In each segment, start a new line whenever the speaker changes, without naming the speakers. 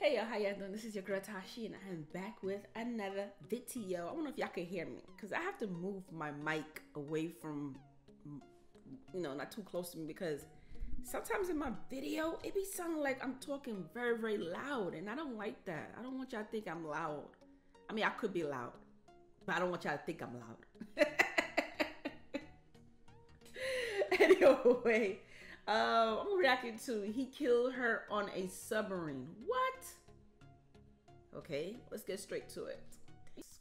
Hey yo, how y'all doing? This is your girl Tashi and I'm back with another video. I don't know if y'all can hear me because I have to move my mic away from, not too close to me, because sometimes in my video, it be sounding like I'm talking very, very loud, and I don't like that. I don't want y'all to think I'm loud. I mean, I could be loud, but I don't want y'all to think I'm loud. Anyway, I'm reacting to he killed her on a submarine. What? Okay, let's get straight to it.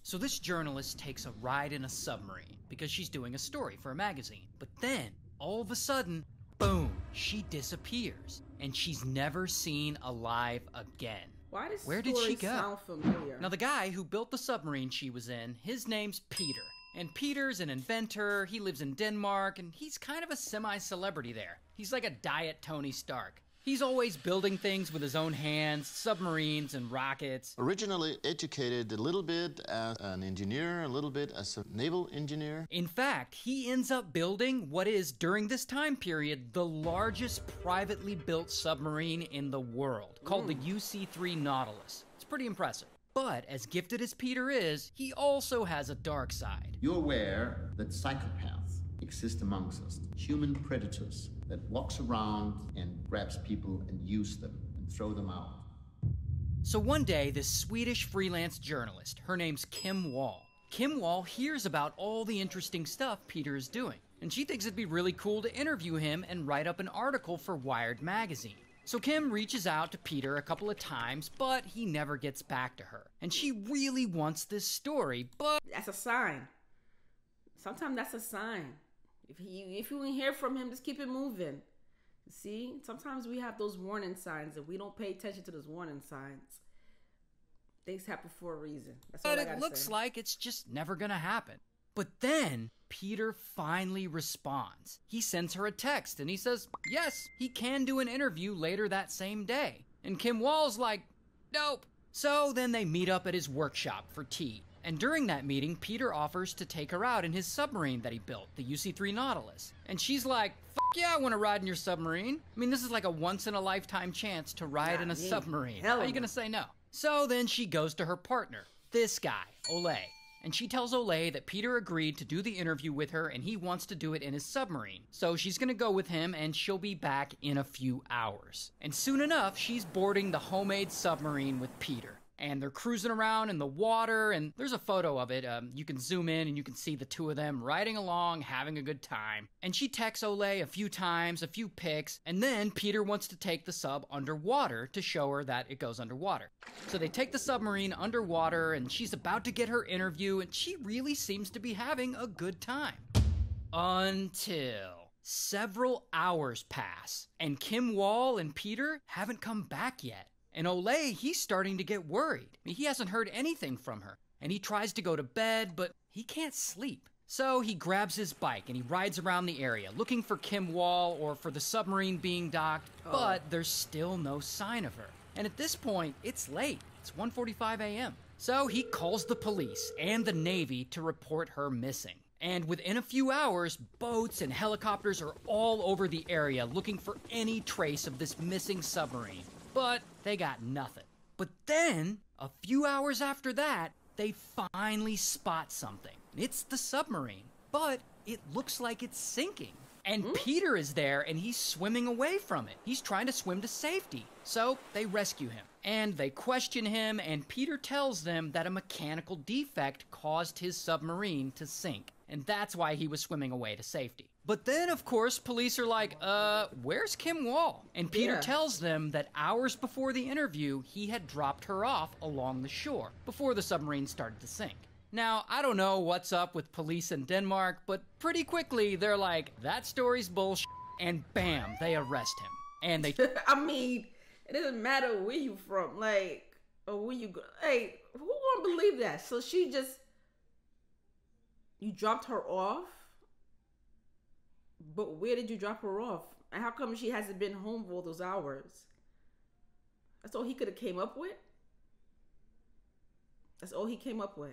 So this journalist takes a ride in a submarine because she's doing a story for a magazine. But then, all of a sudden, boom, she disappears. And she's never seen alive again.
Why does
Where did she go?
Sound familiar?
Now the guy who built the submarine she was in, his name's Peter. And Peter's an inventor, he lives in Denmark, and he's kind of a semi-celebrity there. He's like a diet Tony Stark. He's always building things with his own hands, submarines and rockets.
Originally educated a little bit as an engineer, a little bit as a naval engineer.
In fact, he ends up building what is, during this time period, the largest privately built submarine in the world, called the UC-3 Nautilus. It's pretty impressive. But as gifted as Peter is, he also has a dark side.
You're aware that psychopaths exist amongst us, human predators that walks around and grabs people and use them and throw them out.
So one day, this Swedish freelance journalist, her name's Kim Wall. Kim Wall hears about all the interesting stuff Peter is doing, and she thinks it'd be really cool to interview him and write up an article for Wired magazine. So Kim reaches out to Peter a couple of times, but he never gets back to her. And she really wants this story, but...
That's a sign. Sometimes that's a sign. If you ain't hear from him, just keep it moving. See, sometimes we have those warning signs, and we don't pay attention to those warning signs. Things happen for a reason. That's all I gotta say.
But it looks like it's just never gonna happen. But then, Peter finally responds. He sends her a text, and he says, yes, he can do an interview later that same day. And Kim Wall's like, nope. So then they meet up at his workshop for tea. And during that meeting, Peter offers to take her out in his submarine that he built, the UC-3 Nautilus. And she's like, fuck yeah, I want to ride in your submarine. I mean, this is like a once-in-a-lifetime chance to ride in a submarine. How are you gonna say no? So then she goes to her partner, this guy, Ole. And she tells Ole that Peter agreed to do the interview with her and he wants to do it in his submarine. So she's gonna go with him and she'll be back in a few hours. And soon enough, she's boarding the homemade submarine with Peter. And they're cruising around in the water, and there's a photo of it. You can zoom in and you can see the two of them riding along, having a good time. And she texts Ole a few times, a few pics, and then Peter wants to take the sub underwater to show her that it goes underwater. So they take the submarine underwater, and she's about to get her interview, and she really seems to be having a good time. Until several hours pass, and Kim Wall and Peter haven't come back yet. And Ole, he's starting to get worried. I mean, he hasn't heard anything from her. And he tries to go to bed, but he can't sleep. So he grabs his bike and he rides around the area looking for Kim Wall or for the submarine being docked, but there's still no sign of her. And at this point, it's late. It's 1:45 a.m. So he calls the police and the Navy to report her missing. And within a few hours, boats and helicopters are all over the area looking for any trace of this missing submarine. But they got nothing. But then, a few hours after that, they finally spot something. It's the submarine, but it looks like it's sinking. And Peter is there and he's swimming away from it. He's trying to swim to safety. So they rescue him. And they question him, and Peter tells them that a mechanical defect caused his submarine to sink. And that's why he was swimming away to safety. But then, of course, police are like, where's Kim Wall? And Peter tells them that hours before the interview, he had dropped her off along the shore before the submarine started to sink. Now, I don't know what's up with police in Denmark, but pretty quickly, they're like, that story's bullshit, and bam, they arrest him. And they...
I mean, it doesn't matter where you from, like, or where you go. Hey, who won't believe that? So she just... You dropped her off? But where did you drop her off? And how come she hasn't been home for all those hours? That's all he could have came up with? That's all he came up with.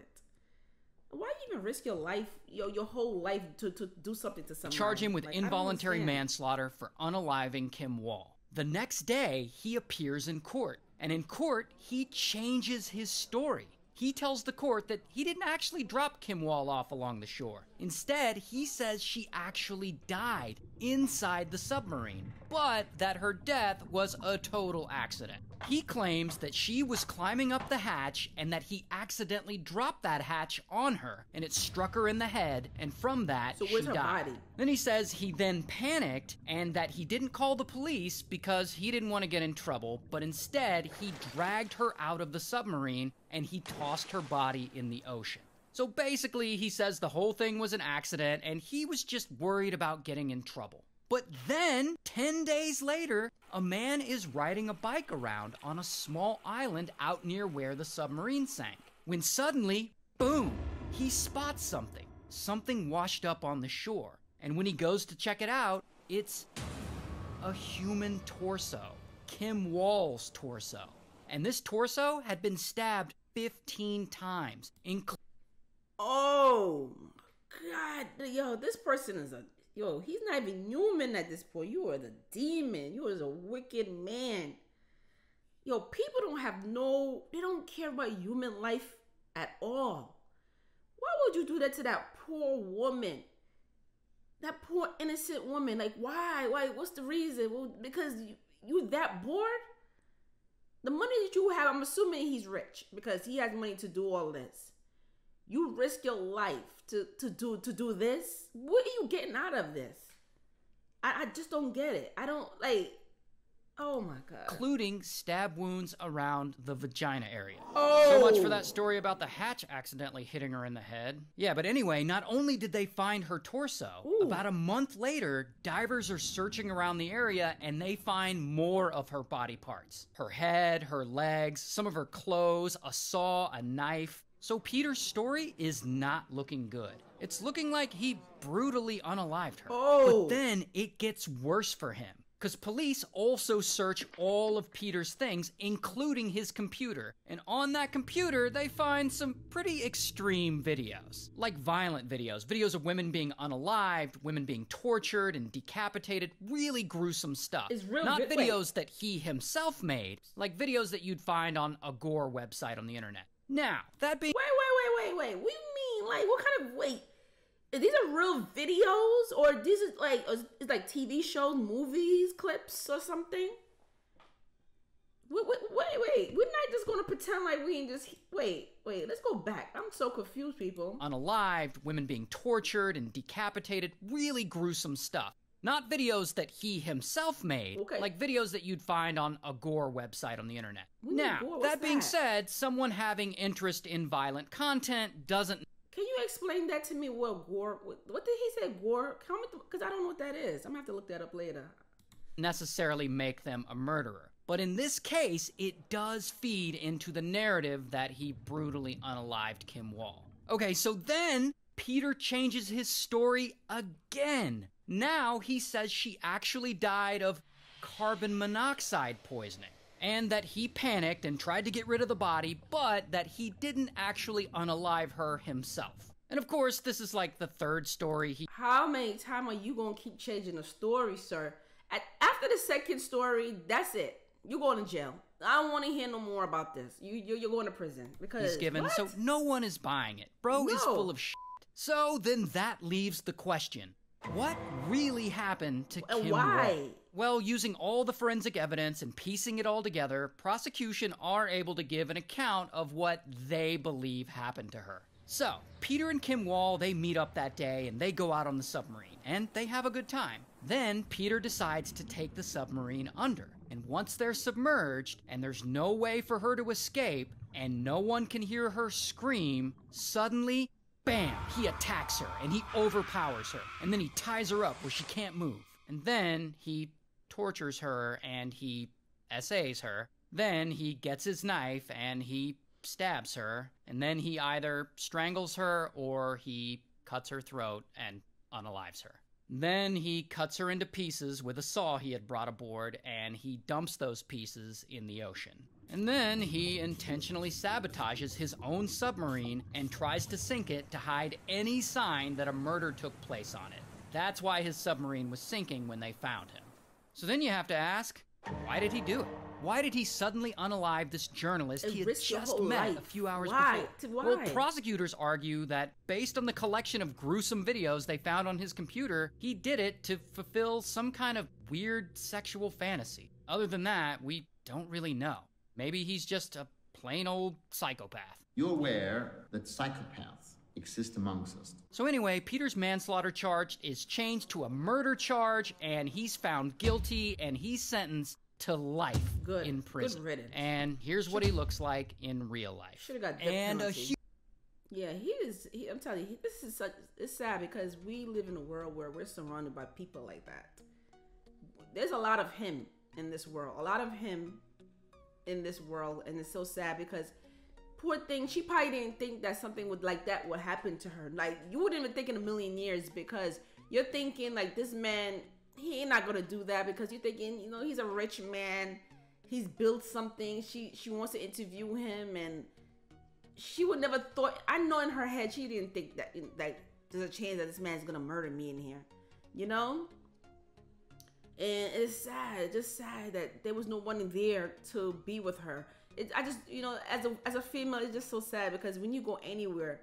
Why you even risk your life, your whole life to do something to someone?
Charge him with involuntary manslaughter for unaliving Kim Wall. The next day, he appears in court. And in court, he changes his story. He tells the court that he didn't actually drop Kim Wall off along the shore. Instead, he says she actually died inside the submarine, but that her death was a total accident. He claims that she was climbing up the hatch and that he accidentally dropped that hatch on her and it struck her in the head, and from that,
So
she
where's her
died.
body?
Then he says he then panicked and that he didn't call the police because he didn't want to get in trouble, but instead he dragged her out of the submarine and he tossed her body in the ocean. So basically, he says the whole thing was an accident and he was just worried about getting in trouble. But then, 10 days later, a man is riding a bike around on a small island out near where the submarine sank. When suddenly, boom, he spots something. Something washed up on the shore. And when he goes to check it out, it's a human torso. Kim Wall's torso. And this torso had been stabbed 15 times.
Oh, God. Yo, this person is he's not even human at this point. You are the demon. You are a wicked man. Yo, people they don't care about human life at all. Why would you do that to that poor woman? That poor innocent woman. Like, why? What's the reason? Well, because you that bored? The money that you have, I'm assuming he's rich because he has money to do all this. You risk your life to do this? What are you getting out of this? I just don't get it. I don't oh my God.
Including stab wounds around the vagina area.
Oh.
So much for that story about the hatch accidentally hitting her in the head. Yeah, but anyway, not only did they find her torso, about a month later, divers are searching around the area and they find more of her body parts. Her head, her legs, some of her clothes, a saw, a knife. So Peter's story is not looking good. It's looking like he brutally unalived her. But then it gets worse for him. Because police also search all of Peter's things, including his computer. And on that computer, they find some pretty extreme videos. Like violent videos. Videos of women being unalived, women being tortured and decapitated. Really gruesome stuff. Not videos that he himself made. Like videos that you'd find on a gore website on the internet. Now, that being...
Wait. What do you mean? Like, what kind of... Wait. These are real videos? Or these is like TV shows, movies, clips, or something? Wait. We're not just going to pretend like we ain't just... Wait. Let's go back. I'm so confused, people.
Unalived, women being tortured and decapitated. Really gruesome stuff. Not videos that he himself made, like videos that you'd find on a gore website on the internet. Now, that being said, someone having interest in violent content doesn't...
Can you explain that to me? What gore... What did he say, gore? Because I don't know what that is. I'm going to have to look that up later.
Necessarily make them a murderer. But in this case, it does feed into the narrative that he brutally unalived Kim Wall. Okay, so then Peter changes his story again. Now he says she actually died of carbon monoxide poisoning, and that he panicked and tried to get rid of the body, but that he didn't actually unalive her himself. And of course, this is like the third story
How many times are you going to keep changing the story, sir? After the second story, that's it. You're going to jail. I don't want to hear no more about this. You're going to prison because
he's given, so no one is buying it. Bro is full of shit. So then that leaves the question. What really happened to Kim Wall? Well, using all the forensic evidence and piecing it all together, prosecution are able to give an account of what they believe happened to her. So, Peter and Kim Wall, they meet up that day and they go out on the submarine, and they have a good time. Then, Peter decides to take the submarine under. And once they're submerged, and there's no way for her to escape, and no one can hear her scream, suddenly... bam! He attacks her, and he overpowers her, and then he ties her up where she can't move. And then he tortures her, and he essays her. Then he gets his knife, and he stabs her, and then he either strangles her, or he cuts her throat and unalives her. Then he cuts her into pieces with a saw he had brought aboard, and he dumps those pieces in the ocean. And then he intentionally sabotages his own submarine and tries to sink it to hide any sign that a murder took place on it. That's why his submarine was sinking when they found him. So then you have to ask, why did he do it? Why did he suddenly unalive this journalist he had
risk your
just
whole
met
life?
a few hours
Why?
before?
Why?
Well, prosecutors argue that based on the collection of gruesome videos they found on his computer, he did it to fulfill some kind of weird sexual fantasy. Other than that, we don't really know. Maybe he's just a plain old psychopath.
You're aware that psychopaths exist amongst us.
So anyway, Peter's manslaughter charge is changed to a murder charge, and he's found guilty, and he's sentenced to life in prison.
Good riddance.
And here's what he looks like in real life.
Should have got death
and
penalty. Yeah, I'm telling you, this is it's sad because we live in a world where we're surrounded by people like that. There's a lot of him in this world. And it's so sad because poor thing, she probably didn't think that something like that would happen to her. Like, you wouldn't even think in a million years, because you're thinking like, this man, he ain't not gonna do that, because you're thinking, you know, he's a rich man, he's built something, she wants to interview him, and she would never thought, I know in her head she didn't think that there's a chance that this man's gonna murder me in here, you know. And it's sad, just sad that there was no one there to be with her. I just, you know, as a female, it's just so sad, because when you go anywhere,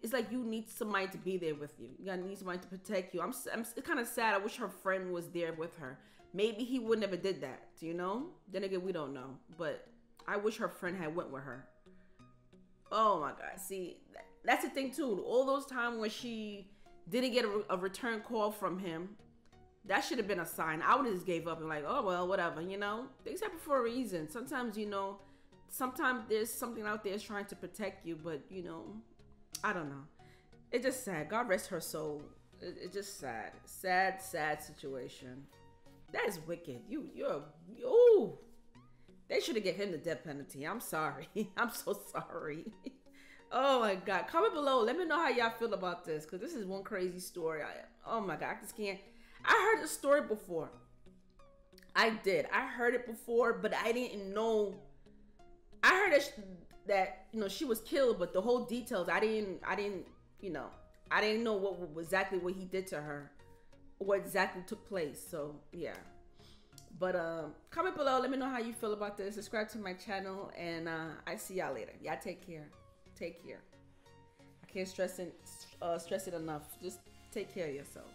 it's like you need somebody to be there with you. You gotta need somebody to protect you. It's kind of sad. I wish her friend was there with her. Maybe he would never did that, you know? Then again, we don't know. But I wish her friend had went with her. Oh my God. See, that's the thing too. All those times when she didn't get a return call from him, that should have been a sign. I would have just gave up and like, oh, well, whatever, you know? Things happen for a reason. Sometimes, you know, sometimes there's something out there trying to protect you, but, you know, I don't know. It's just sad. God rest her soul. It's just sad. Sad situation. That is wicked. Ooh. They should have given him the death penalty. I'm sorry. I'm so sorry. Oh my God. Comment below. Let me know how y'all feel about this, because this is one crazy story. Oh my God. I just can't. I heard the story before. I did. I heard it before, but I didn't know. I heard that you know, she was killed, but the whole details, I didn't, you know, I didn't know exactly what he did to her, what exactly took place. So yeah. But comment below. Let me know how you feel about this. Subscribe to my channel, and I see y'all later. Y'all take care. Take care. I can't stress it enough. Just take care of yourself.